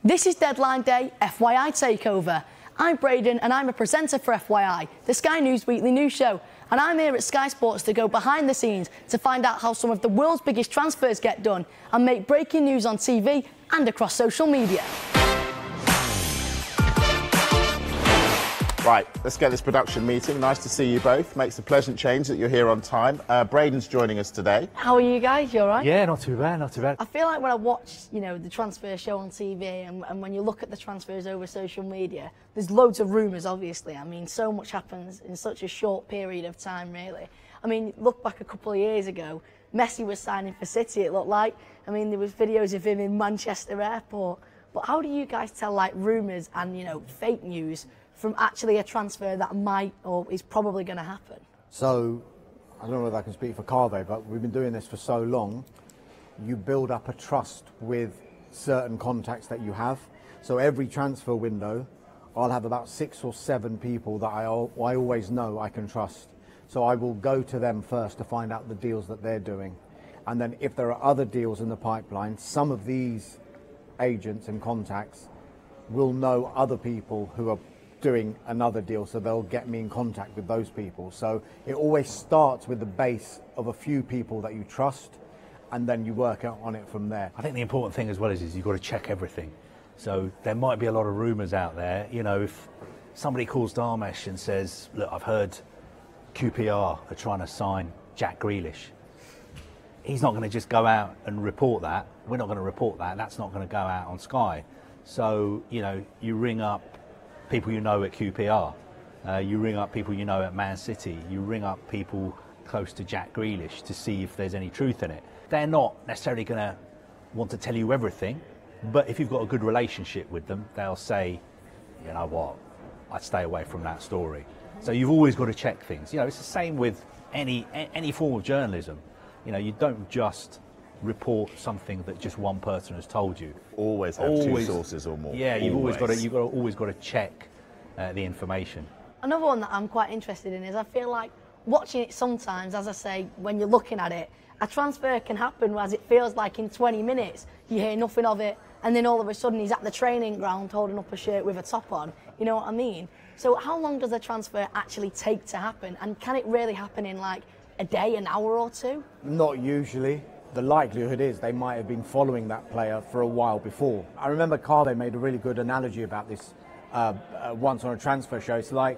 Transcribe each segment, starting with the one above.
This is Deadline Day FYI Takeover. I'm Braydon and I'm a presenter for FYI, the Sky News weekly news show. And I'm here at Sky Sports to go behind the scenes to find out how some of the world's biggest transfers get done and make breaking news on TV and across social media. Right, let's get this production meeting. Nice to see you both. Makes a pleasant change that you're here on time. Braydon's joining us today. How are you guys? You all right? Yeah, not too bad, not too bad. I feel like when I watch, the transfer show on TV and when you look at the transfers over social media, there's loads of rumours, obviously. I mean, so much happens in such a short period of time, really. I mean, look back a couple of years ago, Messi was signing for City, it looked like. I mean, there was videos of him in Manchester Airport. But how do you guys tell, like, rumours and, fake news from actually a transfer that might or is probably going to happen? So, I don't know whether I can speak for Kaveh, but we've been doing this for so long, you build up a trust with certain contacts that you have. So every transfer window, I'll have about 6 or 7 people that I always know I can trust. So I will go to them first to find out the deals that they're doing. And then if there are other deals in the pipeline, some of these agents and contacts will know other people who are doing another deal, so they'll get me in contact with those people. So it always starts with the base of a few people that you trust, and then you work out on it from there. I think the important thing as well is you've got to check everything. So there might be a lot of rumours out there. If somebody calls Dharmesh and says, look, I've heard QPR are trying to sign Jack Grealish, he's not going to just go out and report that. We're not going to report that. That's not going to go out on Sky. So, you ring up people you know at QPR, you ring up people you know at Man City, you ring up people close to Jack Grealish to see if there's any truth in it. They're not necessarily going to want to tell you everything, but if you've got a good relationship with them, they'll say, you know what, I'd stay away from that story. So you've always got to check things. It's the same with any form of journalism. You don't just report something that just one person has told you. Always have 2 sources or more. Yeah, you've always got to check the information. Another one that I'm quite interested in is I feel like watching it sometimes, as I say, when you're looking at it, a transfer can happen as it feels like in 20 minutes you hear nothing of it, and then all of a sudden he's at the training ground holding up a shirt with a top on. You know what I mean? So how long does a transfer actually take to happen, and can it really happen in like a day, an hour or 2? Not usually. The likelihood is they might have been following that player for a while before. I remember Kaveh made a really good analogy about this once on a transfer show. It's like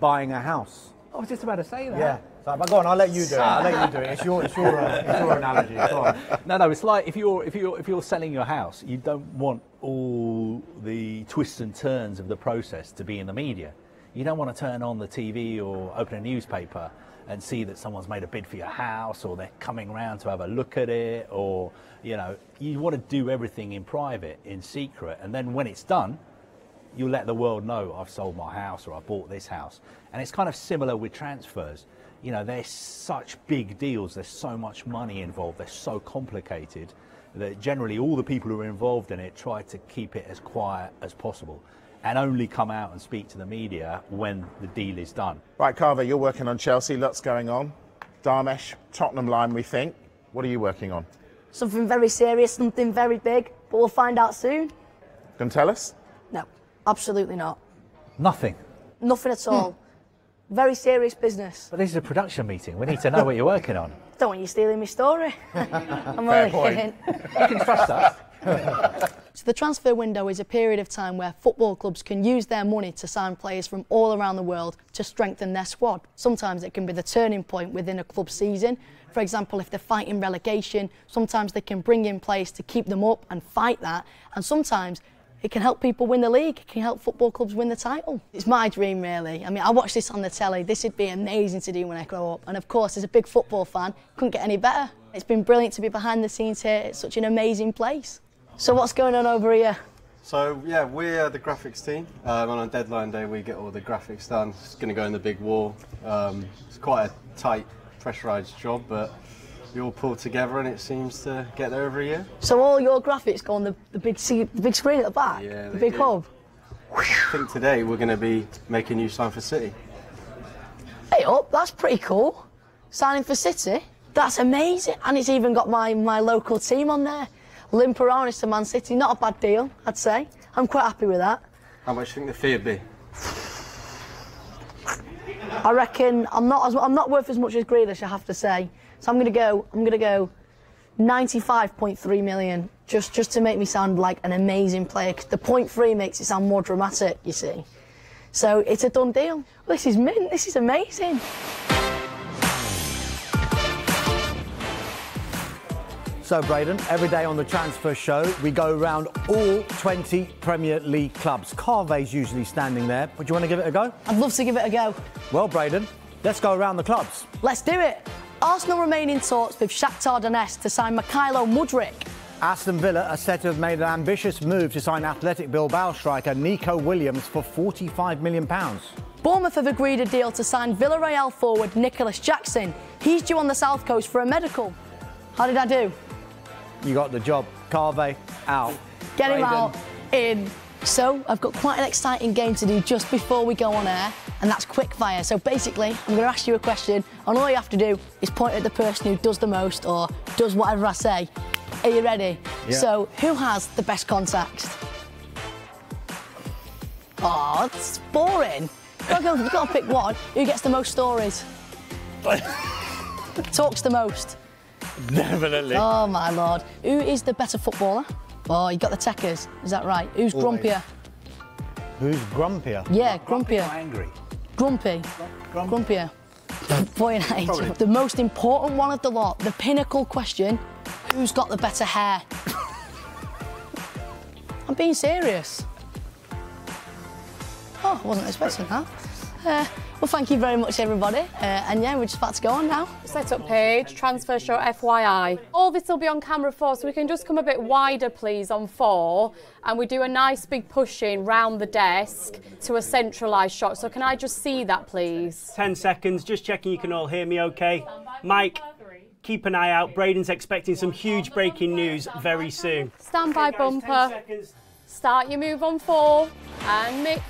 buying a house. I was just about to say that. Yeah. But go on, I'll let you do it. I'll let you do it. It's your analogy. Go on. No. It's like if you're selling your house, you don't want all the twists and turns of the process to be in the media. You don't want to turn on the TV or open a newspaper and see that someone's made a bid for your house, or they're coming around to have a look at it, or you want to do everything in private, in secret, and then when it's done, you let the world know I've sold my house or I bought this house. And it's kind of similar with transfers. They're such big deals, there's so much money involved, they're so complicated that generally all the people who are involved in it try to keep it as quiet as possible and only come out and speak to the media when the deal is done. Right, Kaveh, you're working on Chelsea, lots going on. Dharmesh, Tottenham line, we think. What are you working on? Something very serious, something very big, but we'll find out soon. Can tell us? No, absolutely not. Nothing? Nothing at all. Very serious business. But this is a production meeting. We need to know what you're working on. Don't want you stealing my story. I'm Fair only point. kidding. You can trust us. So the transfer window is a period of time where football clubs can use their money to sign players from all around the world to strengthen their squad. Sometimes it can be the turning point within a club's season. For example, if they're fighting relegation, sometimes they can bring in players to keep them up and fight that. And sometimes it can help people win the league. It can help football clubs win the title. It's my dream, really. I mean, I watch this on the telly. This would be amazing to do when I grow up. And of course, as a big football fan, couldn't get any better. It's been brilliant to be behind the scenes here. It's such an amazing place. So what's going on over here? So yeah, we're the graphics team. On Deadline Day we get all the graphics done. It's going to go in the big wall. It's quite a tight, pressurised job, but we all pull together and it seems to get there every year. So all your graphics go on the big screen at the back? Yeah, the big hub? I think today we're going to be making you sign for City. Hey up, that's pretty cool. Signing for City? That's amazing. And it's even got my local team on there. Limperanis to Man City, not a bad deal, I'd say. I'm quite happy with that. How much do you think the fee would be? I reckon I'm not worth as much as Grealish, I have to say. So I'm gonna go 95.3 million, just to make me sound like an amazing player. 'Cause the 0.3 makes it sound more dramatic, you see. So it's a done deal. Well, this is mint. This is amazing. So, Braydon, every day on the transfer show, we go around all 20 Premier League clubs. Kaveh's usually standing there. Would you want to give it a go? I'd love to give it a go. Well, Braydon, let's go around the clubs. Let's do it. Arsenal remain in talks with Shakhtar Donetsk to sign Mikhailo Mudryk. Aston Villa are said to have made an ambitious move to sign Athletic Bilbao striker Nico Williams for £45 million. Bournemouth have agreed a deal to sign Villarreal forward Nicholas Jackson. He's due on the south coast for a medical. How did I do? You got the job. Kaveh, out. Get him Braydon. out, in. So, I've got quite an exciting game to do just before we go on air, and that's quick fire. So basically, I'm going to ask you a question, and all you have to do is point at the person who does the most or does whatever I say. Are you ready? Yeah. So, who has the best context? Oh, it's boring. You've got to pick one. Who gets the most stories? Talks the most. Definitely. Oh, my Lord. Who is the better footballer? Oh, you got the techers. Is that right? Who's Always. grumpier? Who's grumpier? Yeah, grumpier. Angry. Grumpy. Grumpier. Boy and age. Probably. The most important one of the lot, the pinnacle question, who's got the better hair? I'm being serious. Oh, I wasn't expecting that. Well, thank you very much, everybody. And yeah, we're just about to go on now. Setup page, transfer show FYI. All this will be on camera 4, so we can just come a bit wider, please, on 4, and we do a nice big push in round the desk to a centralised shot. So can I just see that, please? 10 seconds, just checking you can all hear me okay. Mike, keep an eye out. Braydon's expecting some huge breaking news very soon. Stand by, Okay, guys, 10 bumper. seconds. Start your move on 4 and mix.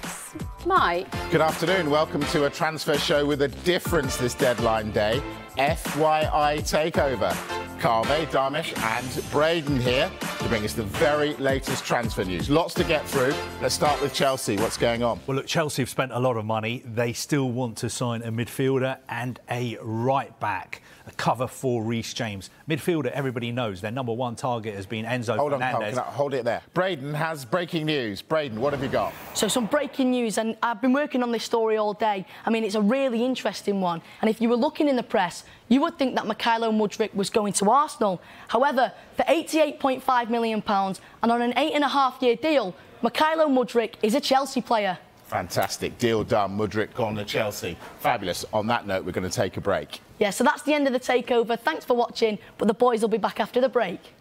Mike. Good afternoon. Welcome to a transfer show with a difference this deadline day. FYI takeover. Kaveh, Dharmesh and Braydon here to bring us the very latest transfer news. Lots to get through. Let's start with Chelsea. What's going on? Well, look, Chelsea have spent a lot of money. They still want to sign a midfielder and a right back, a cover for Reece James. Midfielder, everybody knows their number one target has been Enzo Hold on, Fernandez. hold it there. Braydon has breaking news. Braydon, what have you got? So some breaking news, and I've been working on this story all day. I mean, it's a really interesting one. And if you were looking in the press, you would think that Mikhailo Mudryk was going to Arsenal. However, for £88.5 million and on an 8.5-year deal, Mikhailo Mudryk is a Chelsea player. Fantastic. Deal done. Mudryk gone to Chelsea. Fabulous. On that note, we're going to take a break. Yeah, so that's the end of the takeover. Thanks for watching, but the boys will be back after the break.